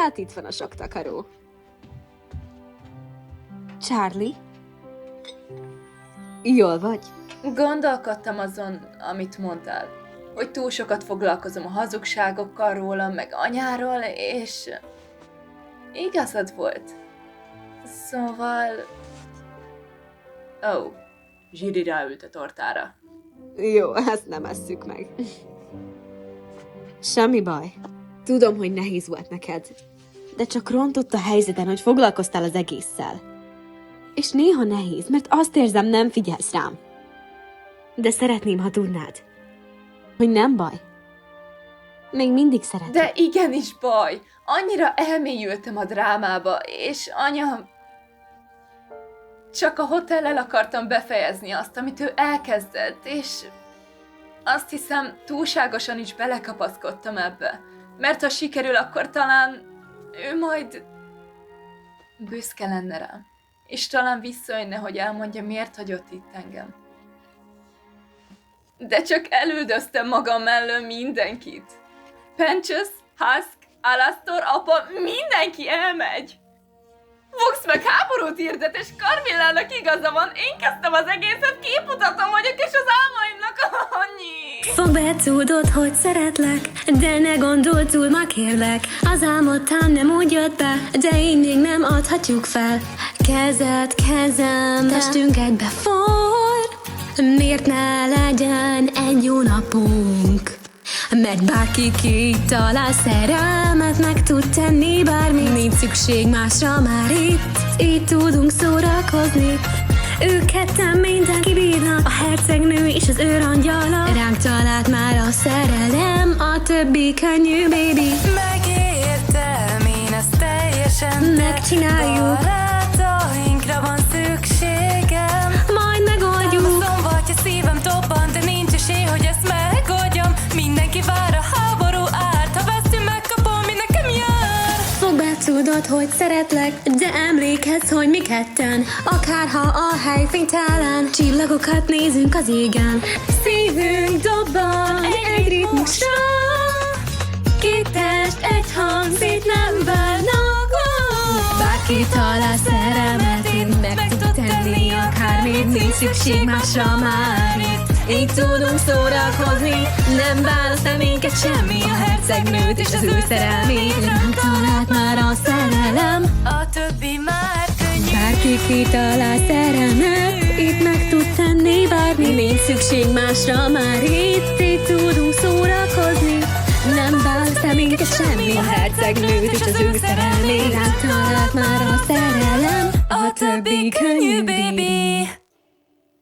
Hát itt van a sok takaró. Charlie? Jól vagy? Gondolkodtam azon, amit mondtál. Hogy túl sokat foglalkozom a hazugságokkal rólam, meg anyáról, és... igazad volt. Szóval... Ó, Zsiri ráült a tortára. Jó, ezt nem esszük meg. Semmi baj. Tudom, hogy nehéz volt neked, de csak rontott a helyzeten, hogy foglalkoztál az egésszel. És néha nehéz, mert azt érzem, nem figyelsz rám. De szeretném, ha tudnád, hogy nem baj. Még mindig szeretem. De igenis baj! Annyira elmélyültem a drámába, és anya... Csak a hotellel akartam befejezni azt, amit ő elkezdett, és... azt hiszem, túlságosan is belekapaszkodtam ebbe. Mert ha sikerül, akkor talán... ő majd... büszke lenne rám. És talán visszajönne, hogy elmondja, miért hagyott itt engem. De csak elüldöztem magam mellől mindenkit. Penches, Husk, Alastor, apa, mindenki elmegy. Vox meg háborút hirdet, és Carmillának igaza van, én kezdtem az egészet, képmutatom vagyok, és az álmaimnak annyi. Fogd be, tudod, hogy szeretlek, de ne gondolj túl, ma kérlek. Az álmodtám nem úgy jött be, de így még nem adhatjuk fel. Kezed, kezem, testünk egybeforr. Miért ne legyen egy jó napunk? Mert bárki kitalál szerelmet meg tud tenni bármi. Nincs szükség másra már itt, így tudunk szórakozni. Ők ketten mindenki bírna, a hercegnő és az őrangyala. Ránk talált már a szerelem, a többi könnyű, baby. Megértem, én ezt teljesen Megcsináljuk. Barátainkra van szükségem. Majd megoldjuk. Támaszom, vagy a szívem dobban, de nincs esély, hogy ezt megoldjam. Mindenki vár, a háború árt, ha vesztünk, megkapom, mi nekem jár. Fogd be, tudod, hogy szeretlek, de emlékezz, hogy mi ketten, akárha a hely fénytelen, csillagokat nézünk az égen. Szívünk dobban egy ritmusra, két test, egy hang, szét nem válnak. Bárki talál szerelmet, én meg tud tenni akármit, nincs szükség másra már itt. Így tudunk szórakozni, nem választ minket semmi, a hercegnőt és az ő szerelmét. Ránk talált már a szerelem, A többi már könnyű. bárki kitalál szerelmet, itt meg tud tenni bármi, nincs szükség másra már itt. Így tudunk szórakozni, nem választ minket semmi, a hercegnőt és az ő szerelmét. Ránk talált már a szerelem, A többi könnyű, baby.